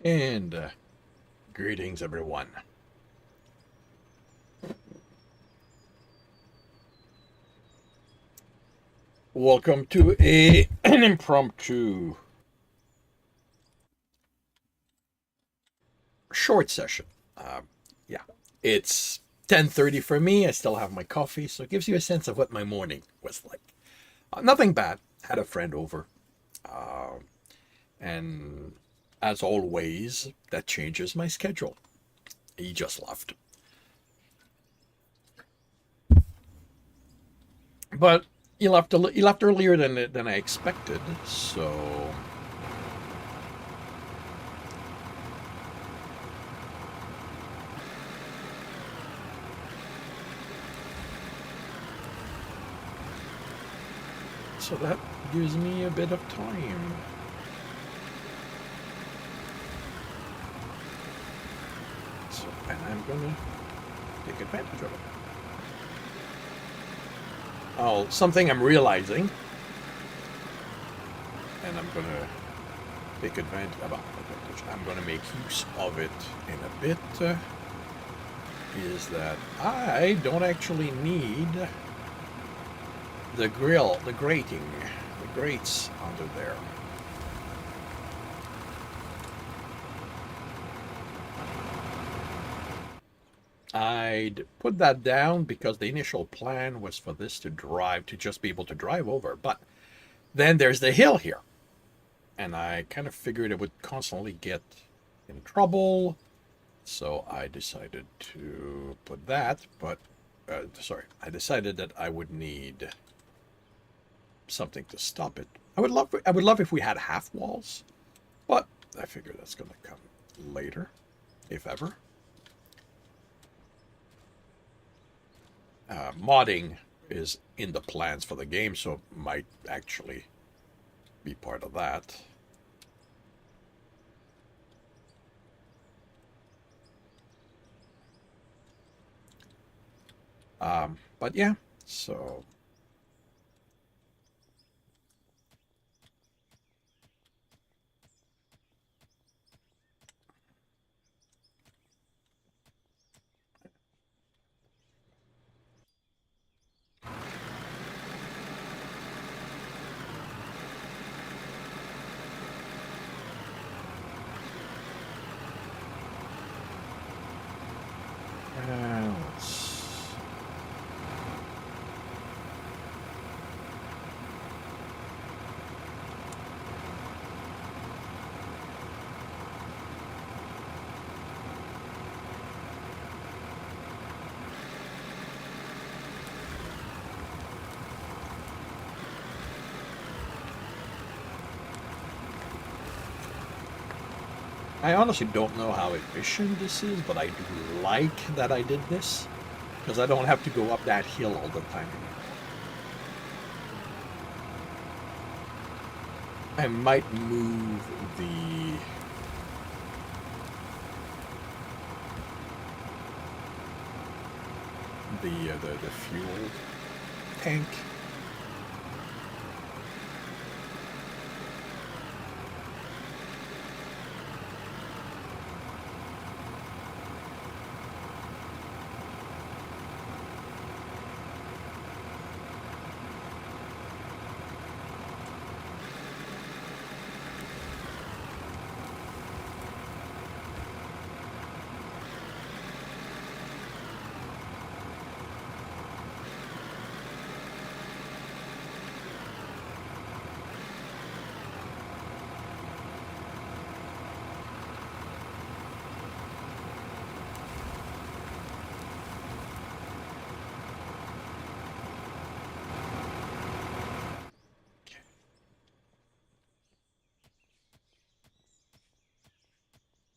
And greetings, everyone. Welcome to an impromptu short session. Yeah, it's 10:30 for me. I still have my coffee, so it gives you a sense of what my morning was like. Nothing bad. Had a friend over, and as always, that changes my schedule. He just left, but he left earlier than I expected. So that gives me a bit of time. So, and I'm gonna take advantage of it. Oh, something I'm realizing, and I'm gonna take advantage about advantage. I'm gonna make use of it in a bit. Is that I don't actually need the grill, the grates under there. I'd put that down because the initial plan was for this to just be able to drive over. But then there's the hill here. And I kind of figured it would constantly get in trouble. So I decided to put that, but I decided that I would need something to stop it. I would love if we had half walls, but I figure that's going to come later, if ever. Modding is in the plans for the game, so it might actually be part of that. But yeah, so let's I honestly don't know how efficient this is, but I do like that I did this because I don't have to go up that hill all the time anymore. I might move the fuel tank.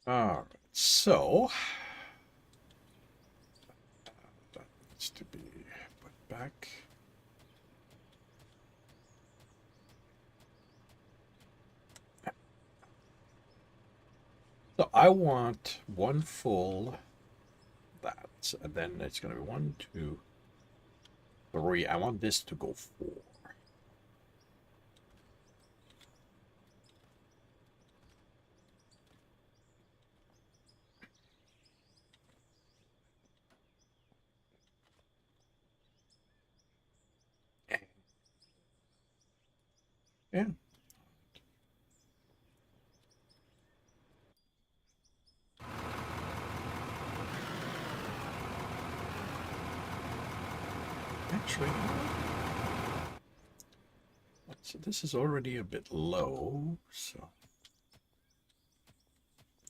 All right, so that needs to be put back. So I want one full that, and then it's going to be 1, 2, 3. I want this to go 4. Yeah. Actually, so this is already a bit low, so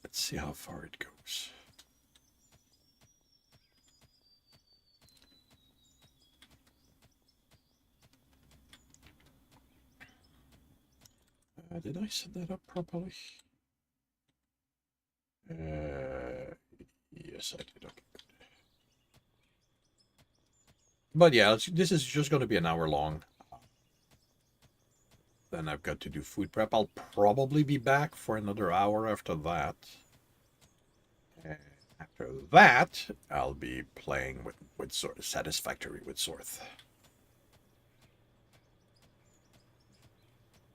let's see how far it goes. Did I set that up properly? Yes, I did. Okay, good. But yeah, this is just going to be an hour long. Then I've got to do food prep. I'll probably be back for another hour after that. And after that, I'll be playing with Satisfactory with Sorth.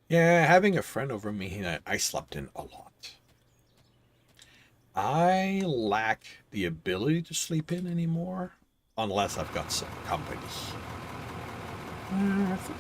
Yeah, having a friend over me, I slept in a lot. I lack the ability to sleep in anymore, unless I've got some company. I think.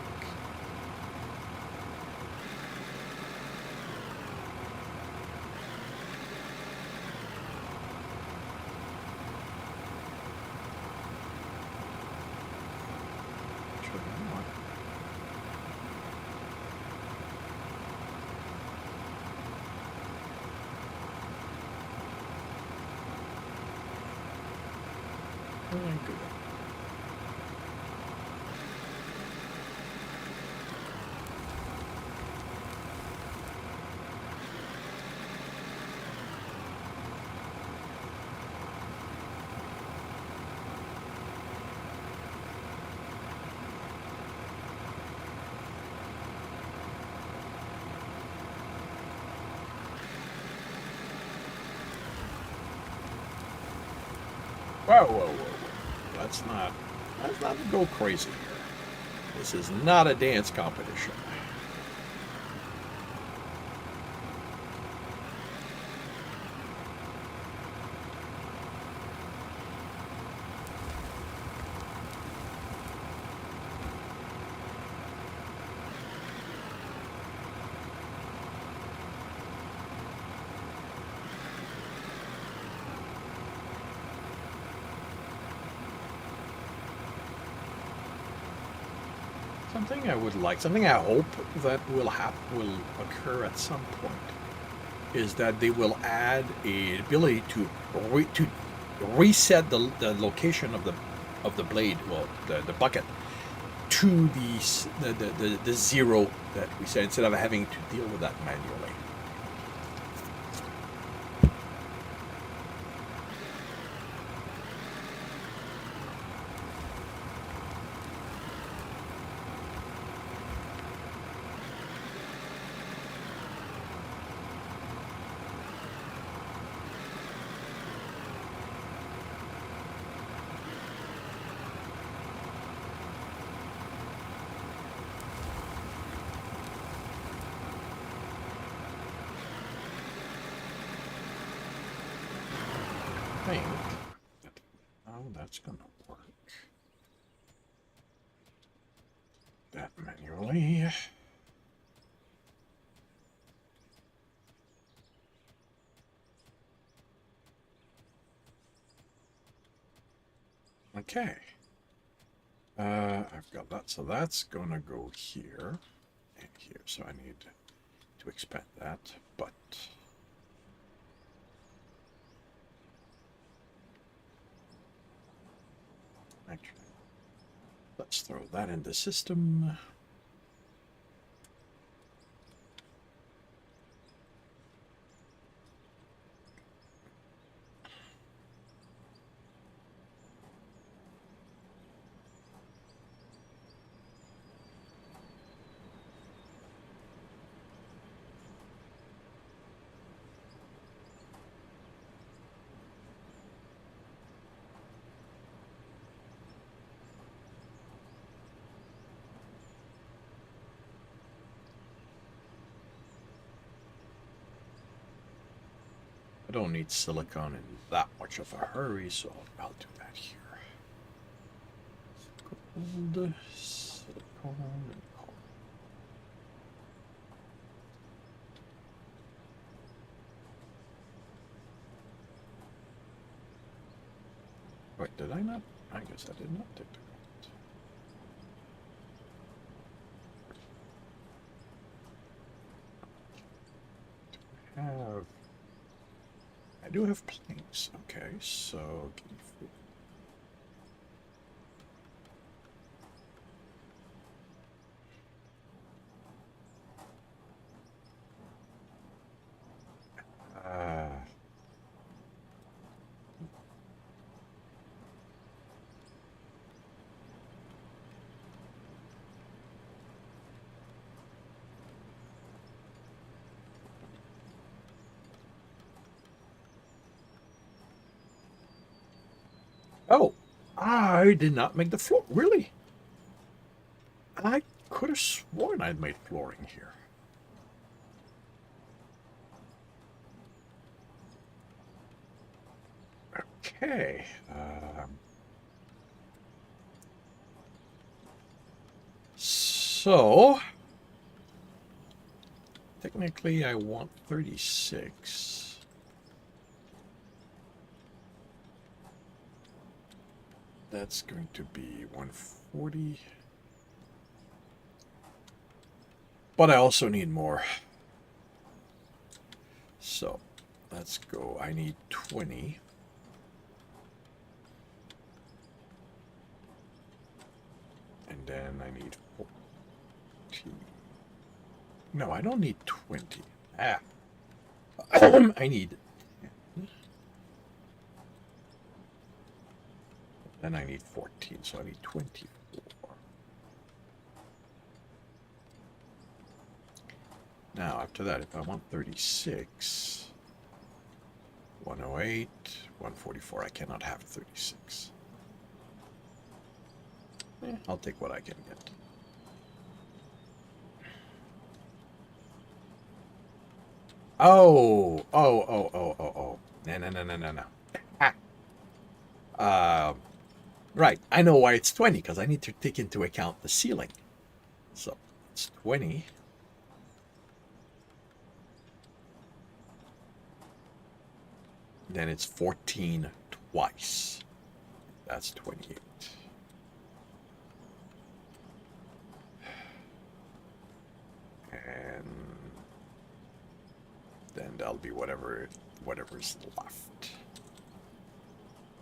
Good. Whoa, whoa, whoa, whoa. Let's not go crazy here. This is not a dance competition. Something I would like, something I hope that will occur at some point, is that they will add a ability to reset the location of the blade, well, the bucket, to the zero that we said, instead of having to deal with that manually. Think that how that's gonna work. That manually. Okay. I've got that, so that's gonna go here and here. So I need to expand that, but actually, let's throw that in the system. I don't need silicon in that much of a hurry, so I'll do that here. Gold, silicon, and copper. Wait, did I not? I guess I did not take the have. I do have planes. Okay, so give me food. Oh, I did not make the floor. Really? I could have sworn I'd made flooring here. Okay. So, technically I want 36. That's going to be 140. But I also need more. So, let's go. I need 20. And then I need 40. No, I don't need 20. Ah. I need 10. Then I need 14, so I need 24. Now, after that, if I want 36, 108, 144, I cannot have 36. I'll take what I can get. Oh, oh, oh, oh, oh, oh. No, no, no, no, no, no. Right. I know why it's 20, because I need to take into account the ceiling. So, it's 20. Then it's 14 twice. That's 28. And then that'll be whatever's left.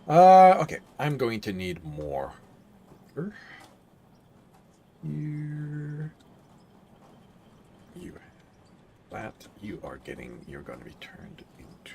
Okay. I'm going to need more. Here. You. That you are getting. You're going to be turned into.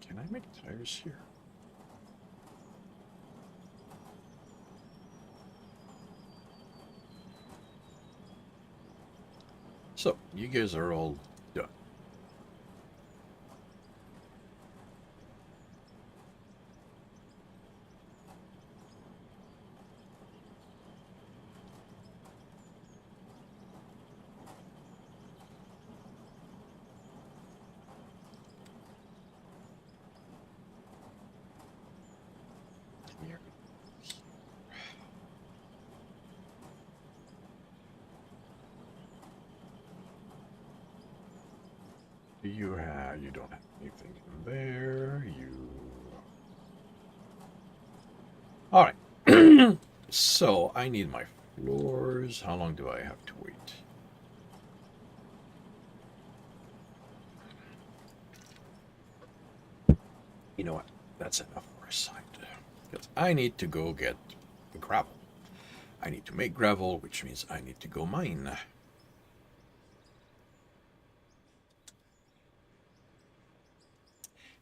Can I make tires here? So, you guys are all done. Here. You don't have anything in there. All right. So I need my floors. How long do I have to wait? You know what? That's enough for a side. Because I need to go get the gravel. I need to make gravel, which means I need to go mine.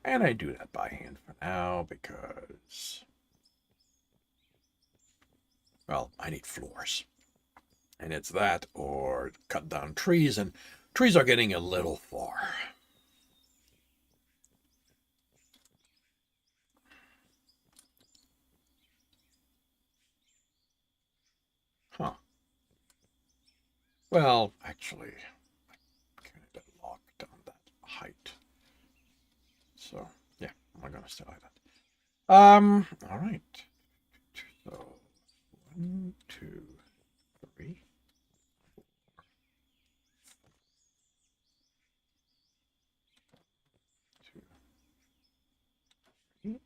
And I do that by hand for now because, well, I need floors. And it's that or cut down trees, and trees are getting a little far. Huh. Well, actually, I kind of locked on that height. So, yeah, I'm going to still like that. All right. So, 1, 2, 3, 2, 3. I'm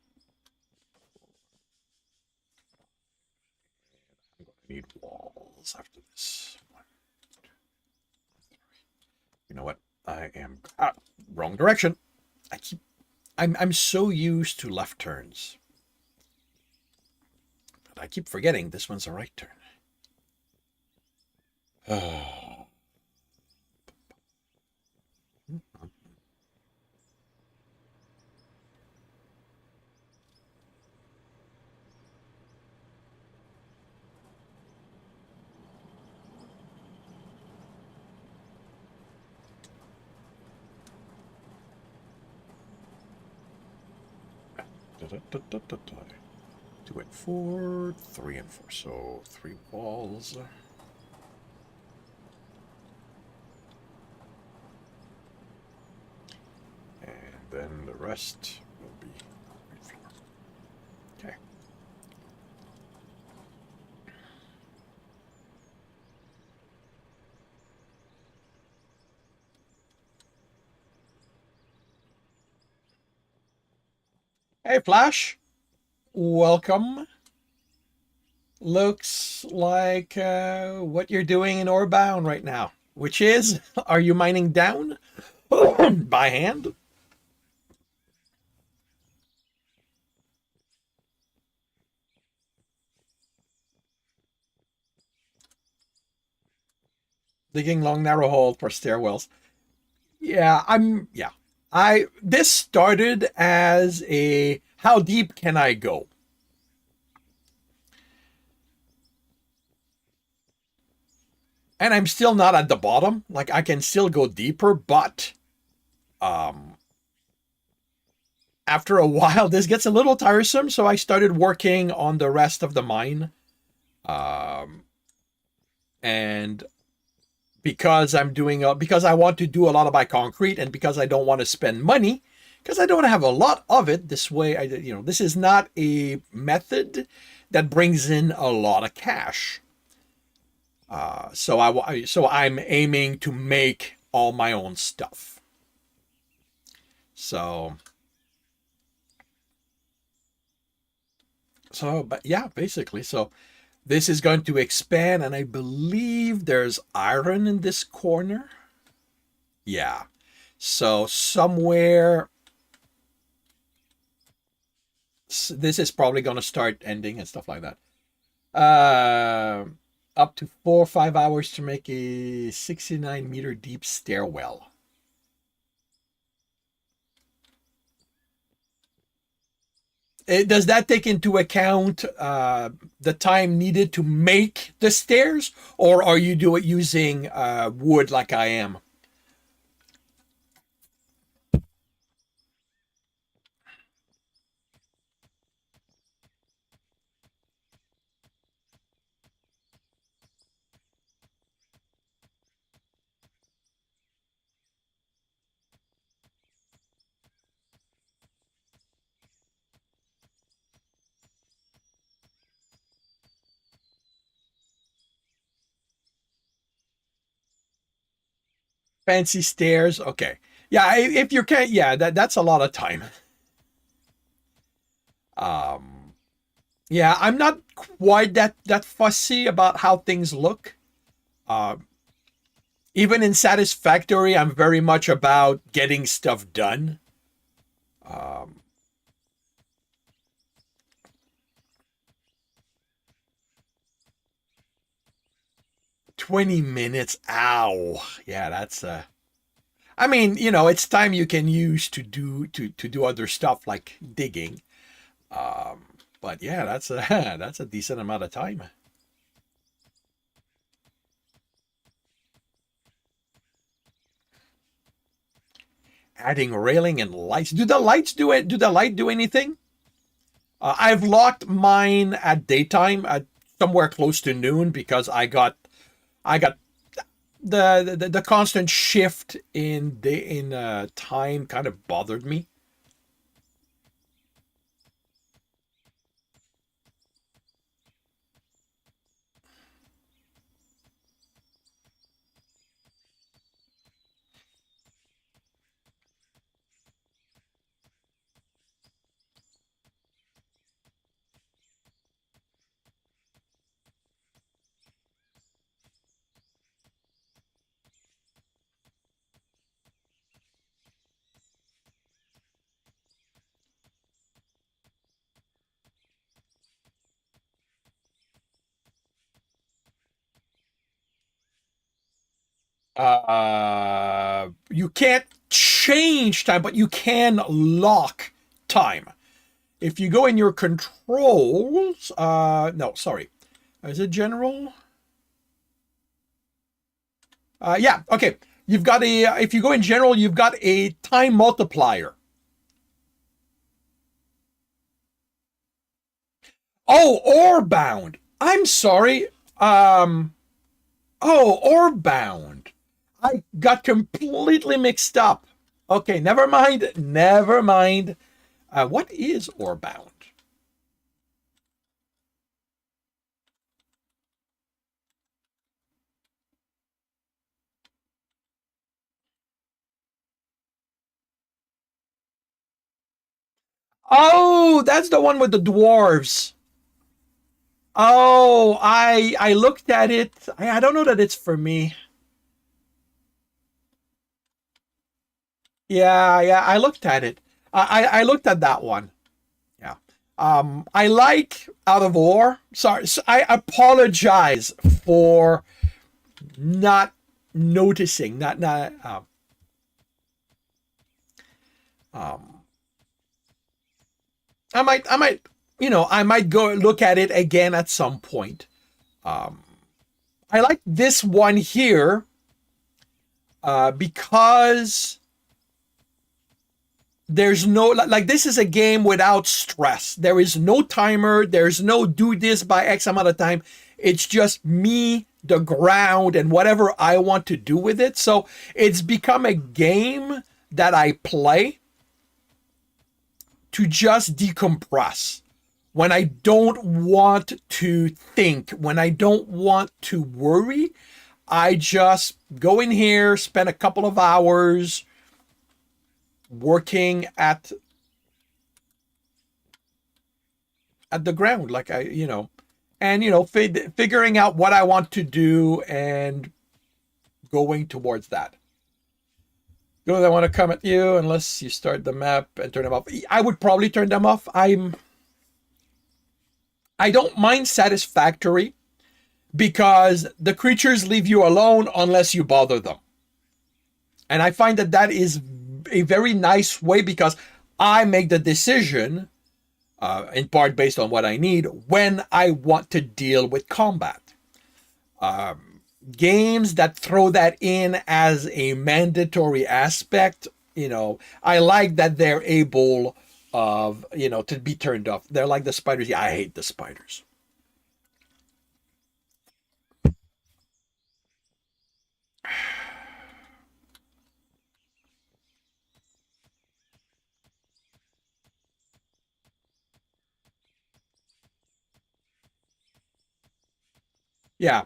going to need walls after this. 1, 2, 3. You know what? I am wrong direction. I'm so used to left turns that I keep forgetting this one's a right turn. Da, da, da, 2 and 4, 3 and 4. So 3 walls. And then the rest will be right floor. Okay. Hey, Flash. Welcome. Looks like what you're doing in Orbound right now, which is, are you mining down by hand? Digging long narrow hole for stairwells. Yeah. This started as a how deep can I go? And I'm still not at the bottom. Like I can still go deeper, but um after a while this gets a little tiresome, so I started working on the rest of the mine. Um and because I want to do a lot of my concrete and because I don't want to spend money because I don't have a lot of it this way, this is not a method that brings in a lot of cash. So I'm aiming to make all my own stuff. So but yeah, basically. So this is going to expand, and I believe there's iron in this corner. Yeah. So somewhere, this is probably going to start ending and stuff like that. Up to 4 or 5 hours to make a 69-meter deep stairwell. Does that take into account the time needed to make the stairs, or are you do it using wood like I am? Fancy stairs, okay. Yeah, if you can't, yeah, that's a lot of time. Um, yeah, I'm not quite that fussy about how things look. Uh, Even in Satisfactory, I'm very much about getting stuff done. Um, 20 minutes, ow. Yeah, that's I mean, it's time you can use to do other stuff like digging. But yeah, that's a that's a decent amount of time. Adding railing and lights. Do the lights do it? Do the light do anything? I've locked mine at daytime at somewhere close to noon because I got The constant shift in time kind of bothered me. You can't change time, but you can lock time. If you go in your controls, no, sorry, is it general? Yeah, okay. You've got a, if you go in general, you've got a time multiplier. Oh, or bound. I'm sorry. Um, oh, or bound. I got completely mixed up. Okay, never mind. Never mind. What is or bound? Oh, that's the one with the dwarves. Oh, I looked at it. I don't know that it's for me. Yeah, yeah, I looked at it. I looked at that one. Yeah. I like Out of War. Sorry, so I apologize for not noticing. Not. Um, I might, I might go look at it again at some point. Um, I like this one here because there's no, like, this is a game without stress. There is no timer. There's no do this by X amount of time. It's just me, the ground, and whatever I want to do with it. So it's become a game that I play to just decompress. When I don't want to think, when I don't want to worry, I just go in here, spend a couple of hours working at the ground, like and figuring out what I want to do and going towards that. Go, I want to come at you unless you start the map and turn them off. I would probably turn them off. I don't mind satisfactory because the creatures leave you alone unless you bother them. And I find that that is a very nice way because I make the decision, in part based on what I need, when I want to deal with combat. Games that throw that in as a mandatory aspect, I like that they're able of, to be turned off. They're like the spiders. Yeah, I hate the spiders. Yeah.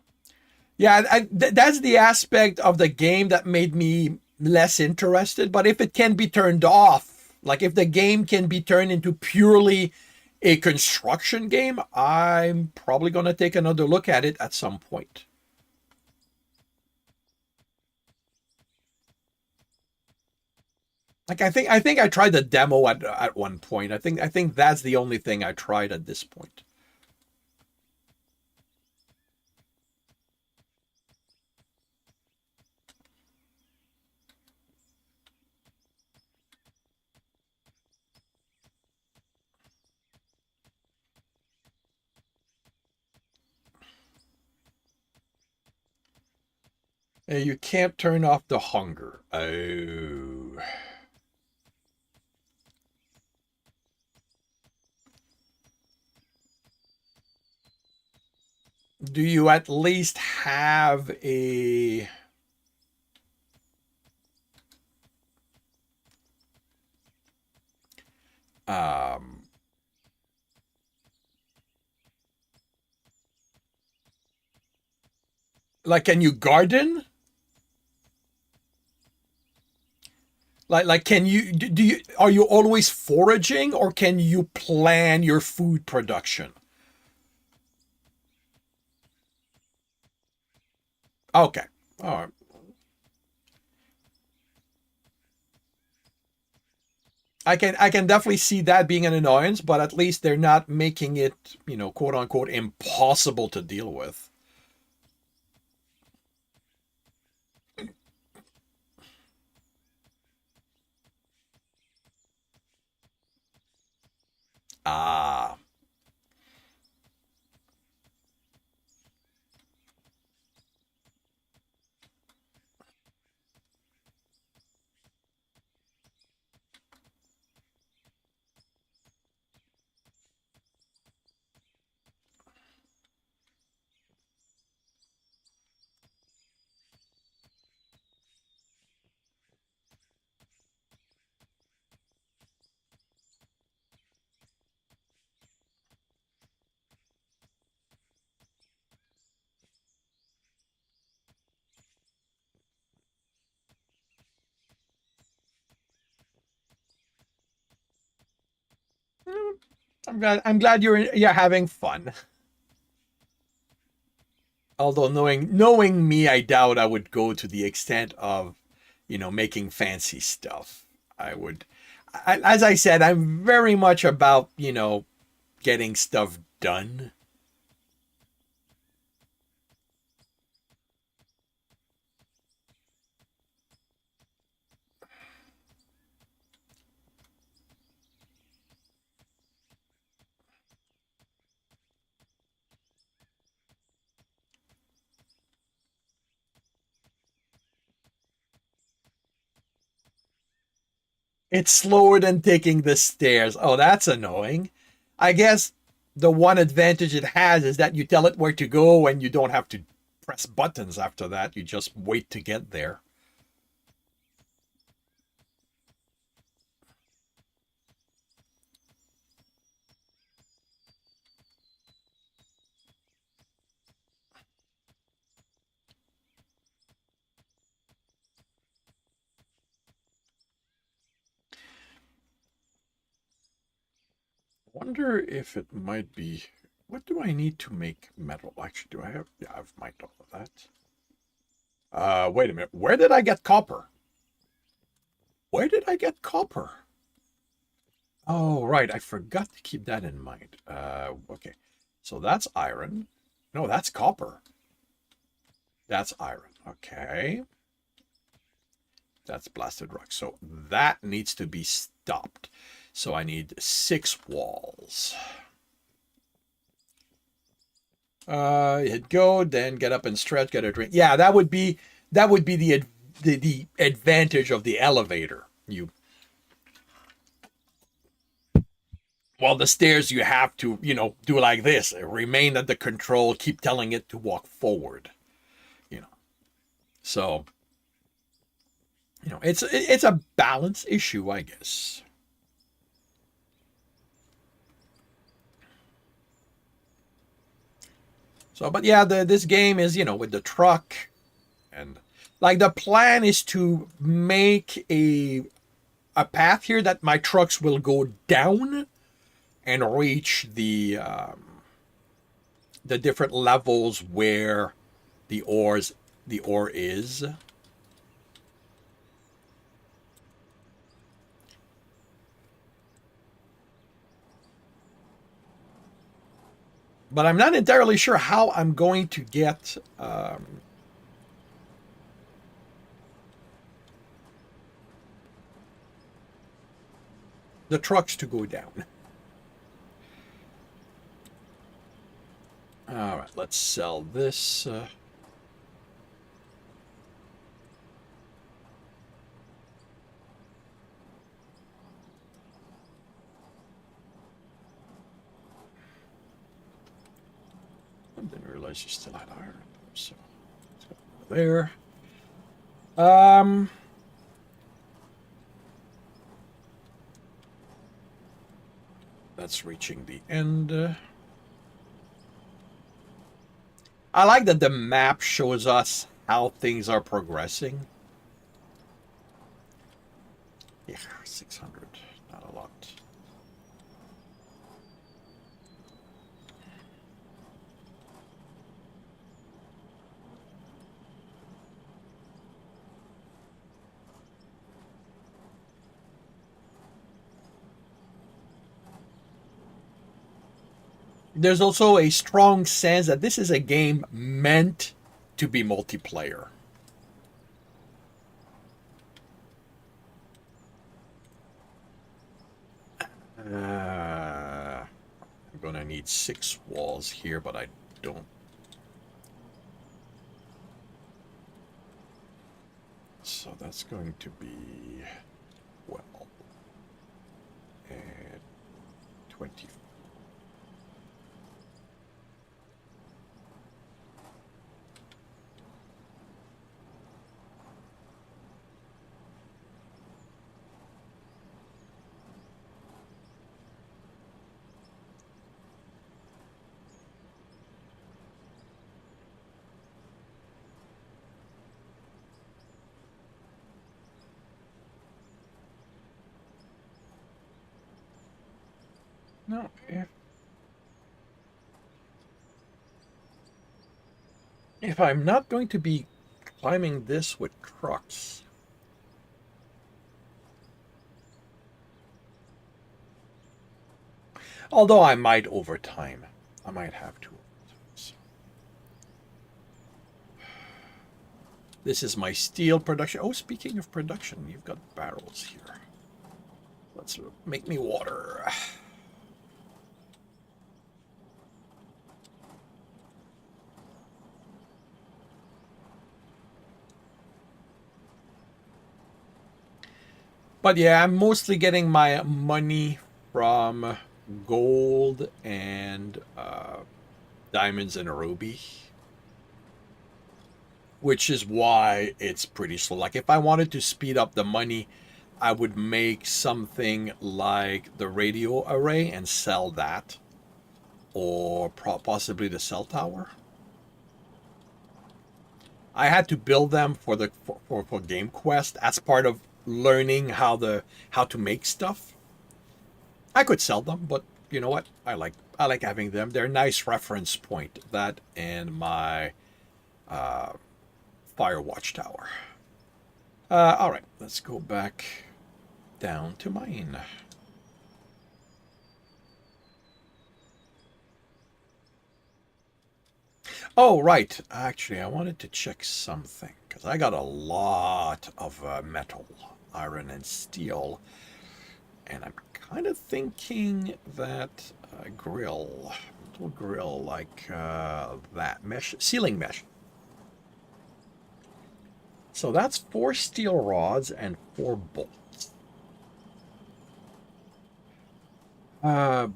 Yeah, that's the aspect of the game that made me less interested. But if it can be turned off, like if the game can be turned into purely a construction game, I'm probably going to take another look at it at some point. Like I think I tried the demo at one point. I think that's the only thing I tried at this point. You can't turn off the hunger. Oh. Do you at least have a Um, like, can you garden? Like, can you do you are you always foraging, or can you plan your food production? Okay, all right. I can definitely see that being an annoyance, but at least they're not making it, quote unquote, impossible to deal with. Ah, I'm glad you're having fun. Although knowing me, I doubt I would go to the extent of, making fancy stuff. I would, as I said, I'm very much about, getting stuff done. It's slower than taking the stairs. Oh, that's annoying. I guess the one advantage it has is that you tell it where to go and you don't have to press buttons after that. You just wait to get there. Wonder if it might be. What do I need to make metal? Actually, do I have? Yeah, I've mined all of that. Wait a minute. Where did I get copper? Where did I get copper? Oh, right. I forgot to keep that in mind. Okay. So that's iron. No, that's copper. That's iron. Okay. That's blasted rock. So that needs to be stopped. So I need 6 walls. Hit go, then get up and stretch, get a drink. Yeah, that would be the advantage of the elevator. Well, the stairs you have to, do like this. Remain at the control, keep telling it to walk forward. You know. So, it's a balance issue, I guess. So, but yeah, this game is, with the truck, and like the plan is to make a path here that my trucks will go down and reach the different levels where the ore is. But I'm not entirely sure how I'm going to get the trucks to go down. All right, let's sell this. I didn't realize you still had iron. So let's go there. Um, That's reaching the end. I like that the map shows us how things are progressing. Yeah, 600, not a lot. There's also a strong sense that this is a game meant to be multiplayer. I'm gonna need 6 walls here, but I don't. So that's going to be, well, and 20. No, if I'm not going to be climbing this with trucks, although I might over time, I might have to. So, this is my steel production. Oh, speaking of production, you've got barrels here. Let's make me water. But yeah, I'm mostly getting my money from gold and diamonds and a ruby, which is why it's pretty slow. Like if I wanted to speed up the money, I would make something like the radio array and sell that, or possibly the cell tower. I had to build them for the for Game Quest as part of learning how to make stuff. I could sell them, but you know what? I like having them. They're a nice reference point. That and my fire watchtower. All right, let's go back down to mine. Oh, right. Actually, I wanted to check something because I got a lot of metal, iron, and steel, and I'm kind of thinking that little grill like that mesh, ceiling mesh. So that's 4 steel rods and 4 bolts. Uh,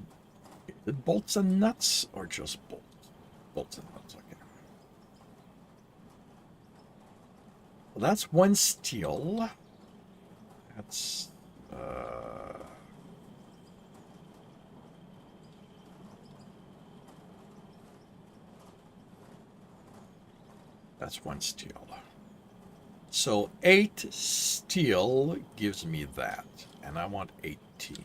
is it bolts and nuts or just bolts? Bolts and nuts. Okay. Well, that's 1 steel. That's that's 1 steel. So 8 steel gives me that, and I want 18.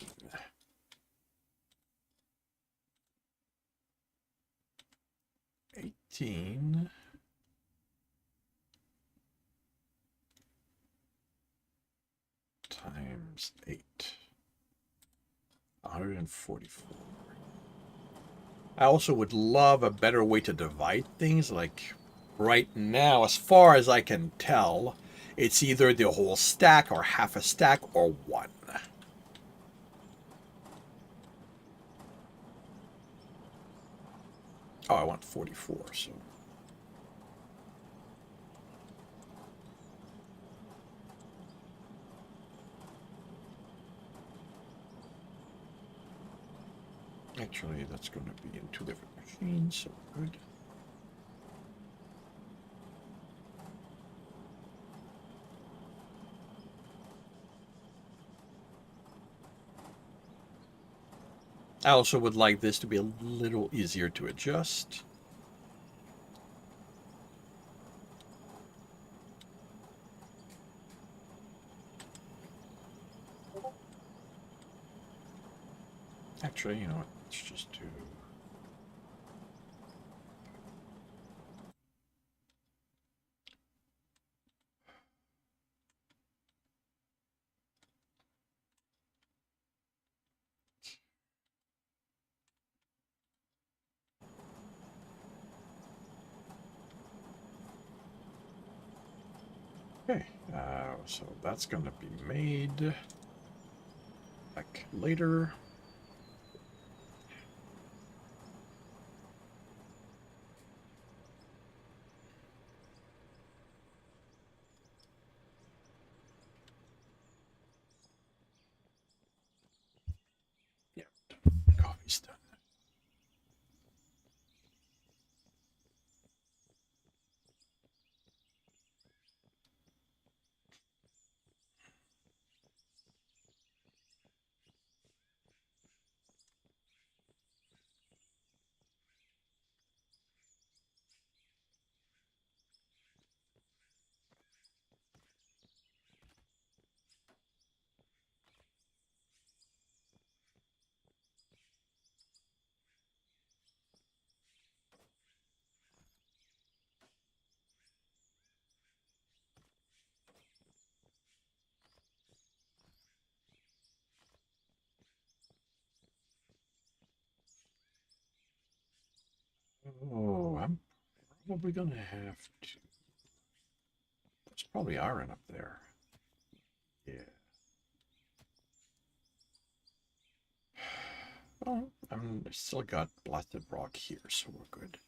18 times 8. 144. I also would love a better way to divide things. Like right now, as far as I can tell, it's either the whole stack or half a stack or 1. Oh, I want 44, so. Actually, that's going to be in 2 different machines, so good. I also would like this to be a little easier to adjust. Actually, you know what? Let's just do. Okay, so that's going to be made like later. Yeah, coffee's done. Oh, I'm probably going to have to. There's probably iron up there. Yeah. Oh, I'm still got blasted rock here, so we're good.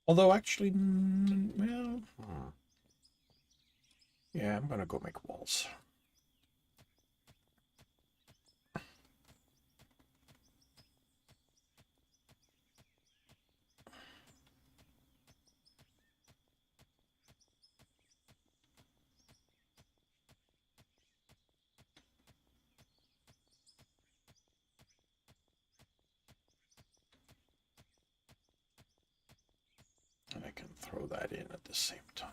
Although actually, well, yeah, I'm gonna go make walls. And I can throw that in at the same time.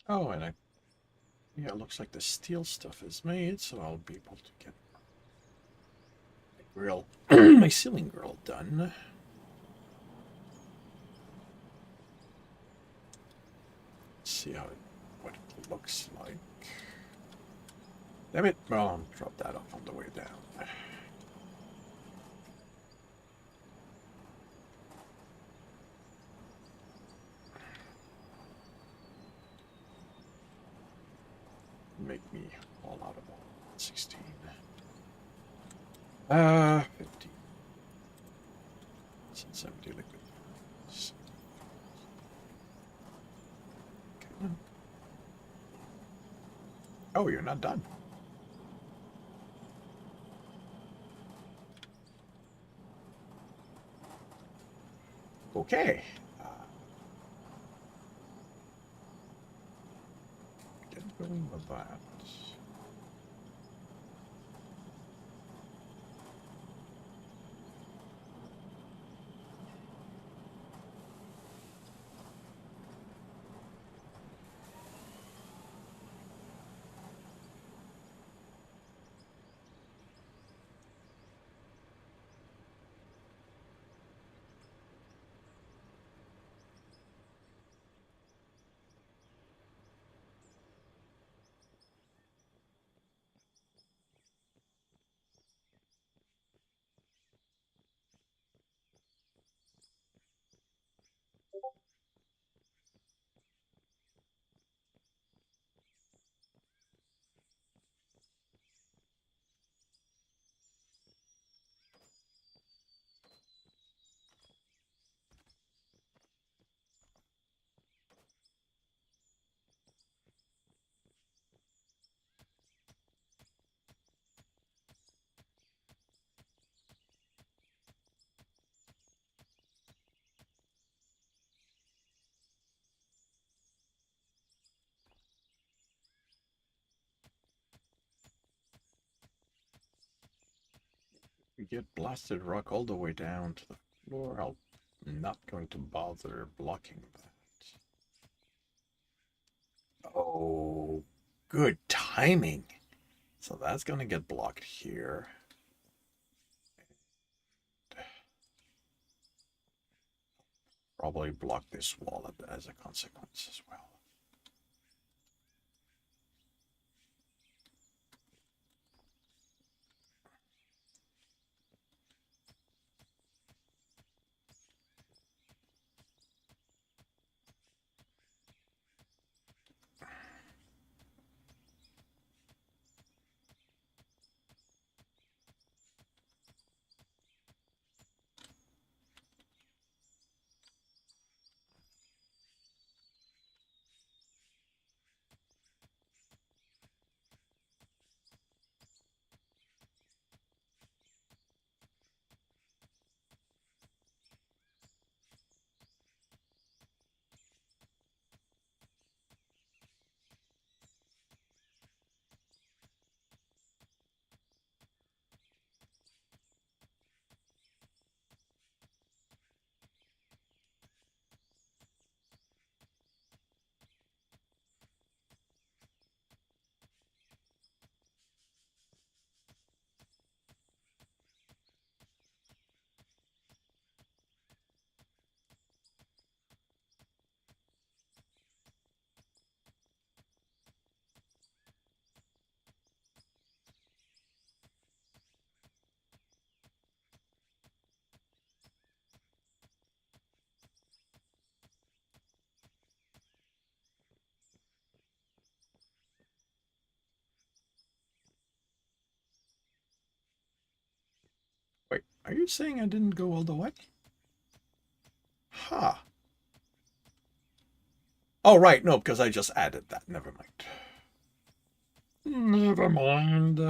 Oh, and yeah, it looks like the steel stuff is made, so I'll be able to get my grill, my ceiling grill done. Let's see what it looks like. Damn it! Well, I'll drop that off on the way down. Make me all out of all 16. 50. 70 liquid. Okay. Oh, you're not done. Okay. Get going with that. We get blasted rock all the way down to the floor. I'm not going to bother blocking that. Oh, good timing. So that's going to get blocked here. Probably block this wall as a consequence as well. Are you saying I didn't go all the way? Huh. Oh, right. No, because I just added that. Never mind. Never mind.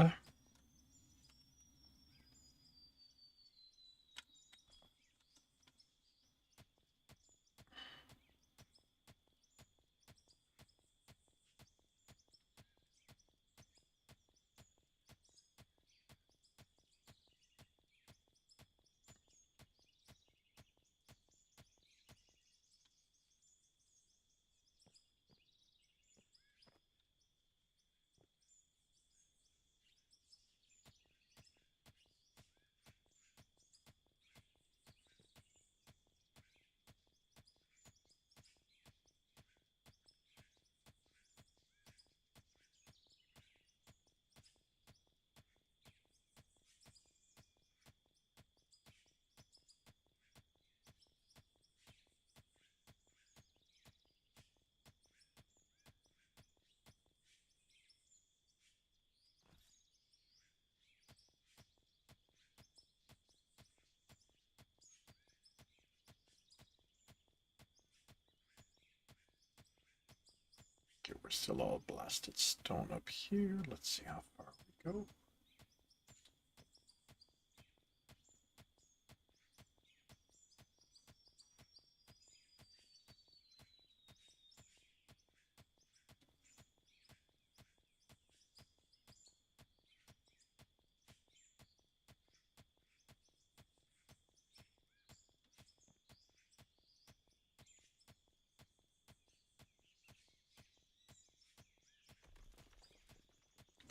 Okay, we're still all blasted stone up here. Let's see how far we go.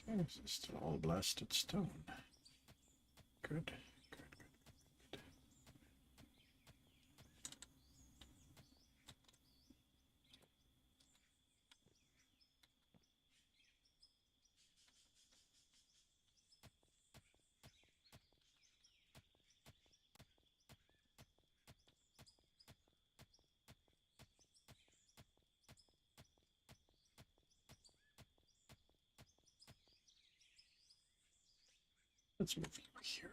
Okay, this is still all blasted stone. Good, good, good. Let's move you here.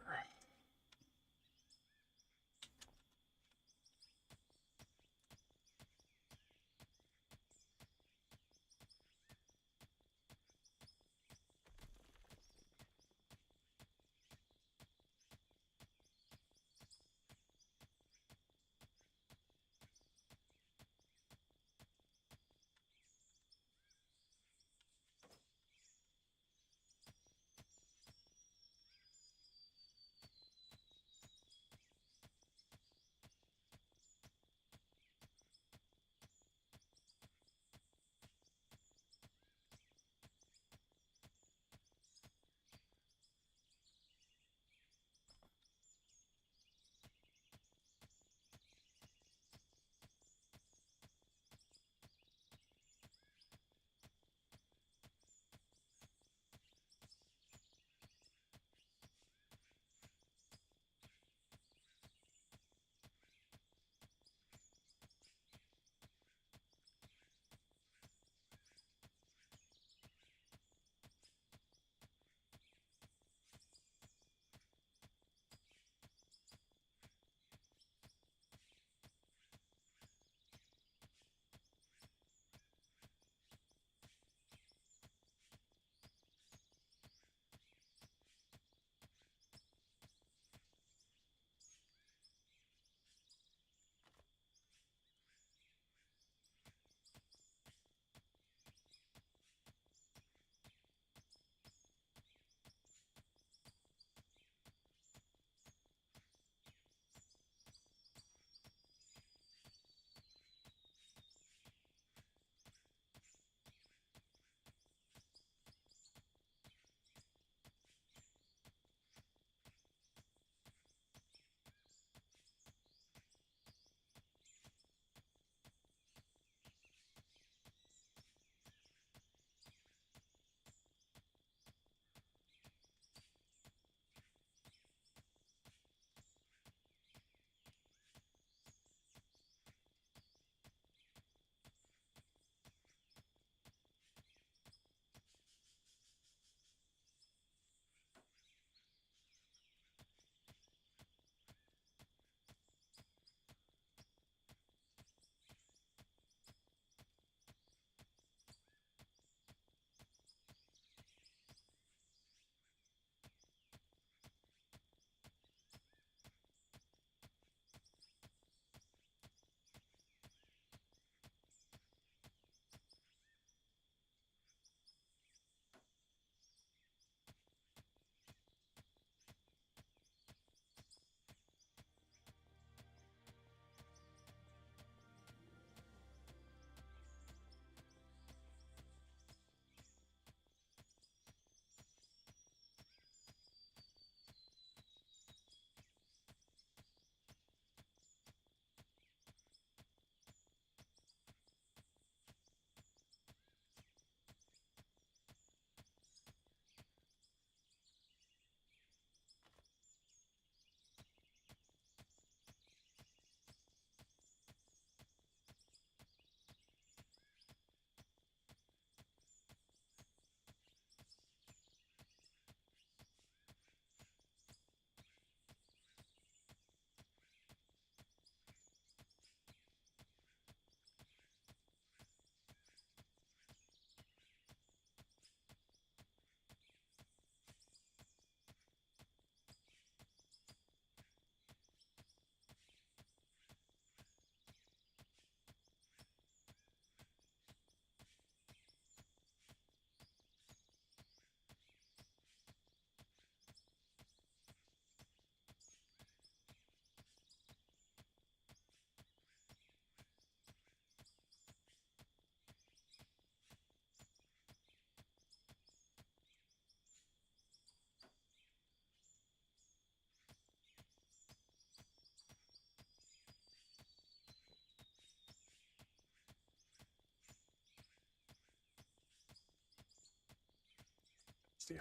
the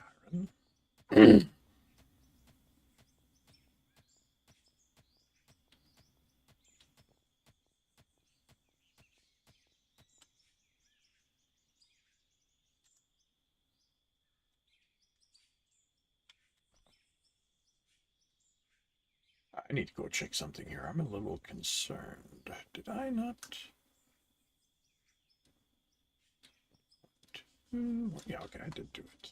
iron. I need to go check something here. I'm a little concerned. Did I not? Yeah, okay, I did do it.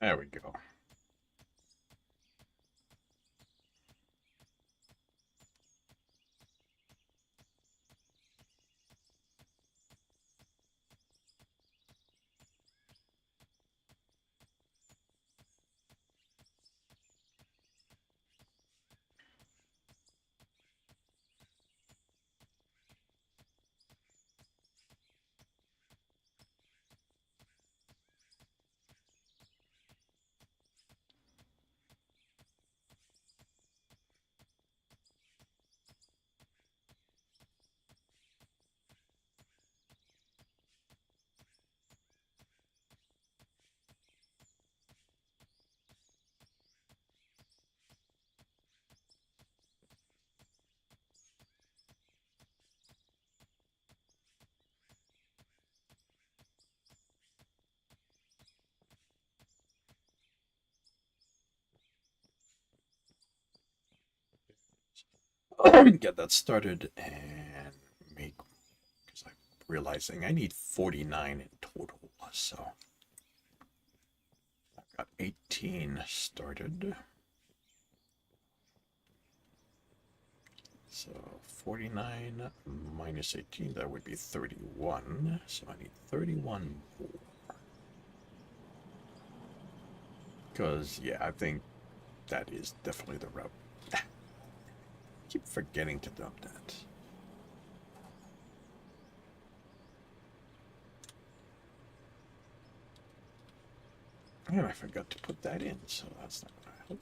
There we go. Get that started and make, because I'm realizing I need 49 in total, so I've got 18 started. So 49 minus 18, that would be 31. So I need 31 more. Because, yeah, I think that is definitely the route. I keep forgetting to dump that. And I forgot to put that in, so that's not going to help.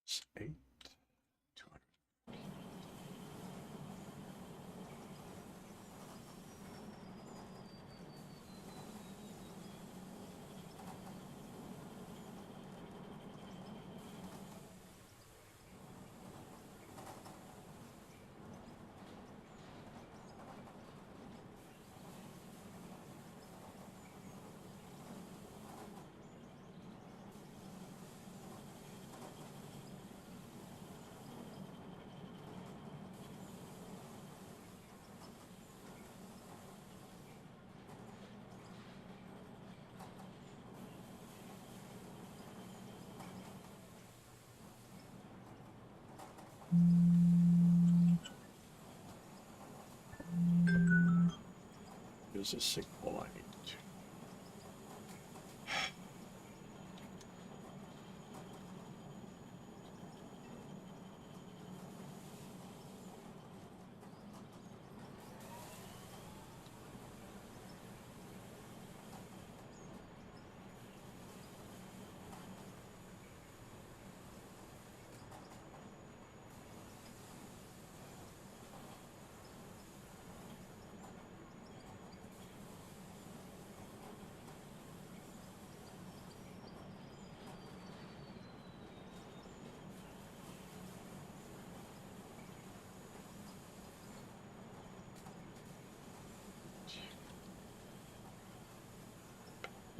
It's 8, 200. Here's a signal I need to.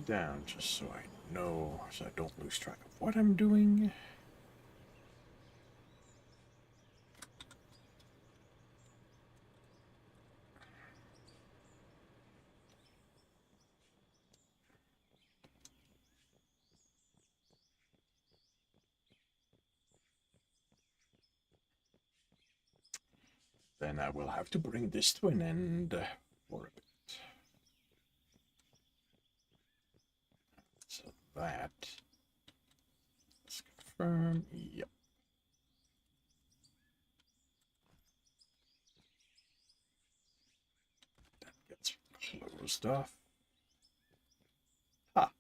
down just so I know, so I don't lose track of what I'm doing. Then I will have to bring this to an end for a bit. So that, let's confirm, yep. That gets closed off. Ah,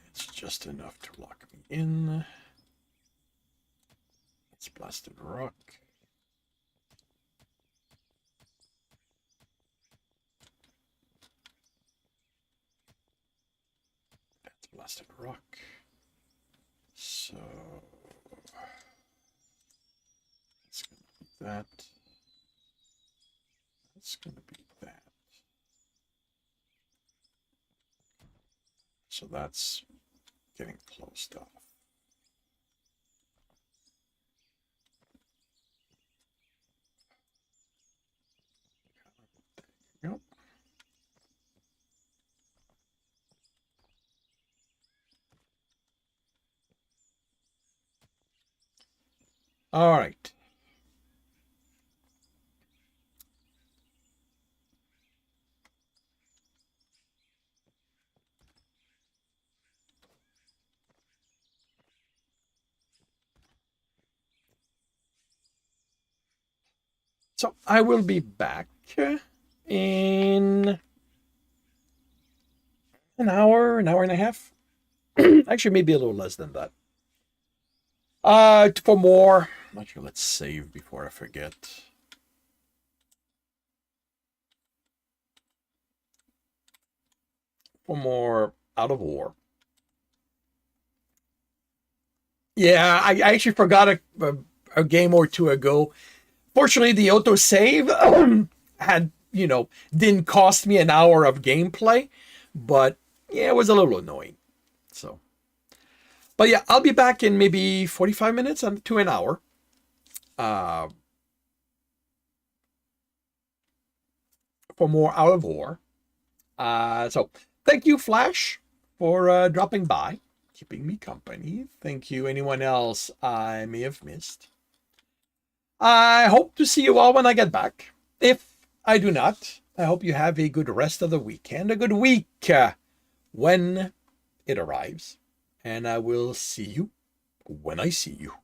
it's just enough to lock me in. It's blasted rock. That's blasted rock. So it's going to be that. It's going to be that. So that's getting closed off. There you go. All right. So I will be back in an hour and a half. Actually, maybe a little less than that. For more. Actually, let's save before I forget. For more Out of War. Yeah, I actually forgot a game or two ago. Fortunately, the autosave had, didn't cost me an hour of gameplay, but yeah, it was a little annoying. So, but yeah, I'll be back in maybe 45 minutes to an hour. For more Out of War. So thank you, Flash, for dropping by, keeping me company. Thank you, anyone else I may have missed. I hope to see you all when I get back. If I do not, I hope you have a good rest of the weekend, a good week when it arrives. And I will see you when I see you.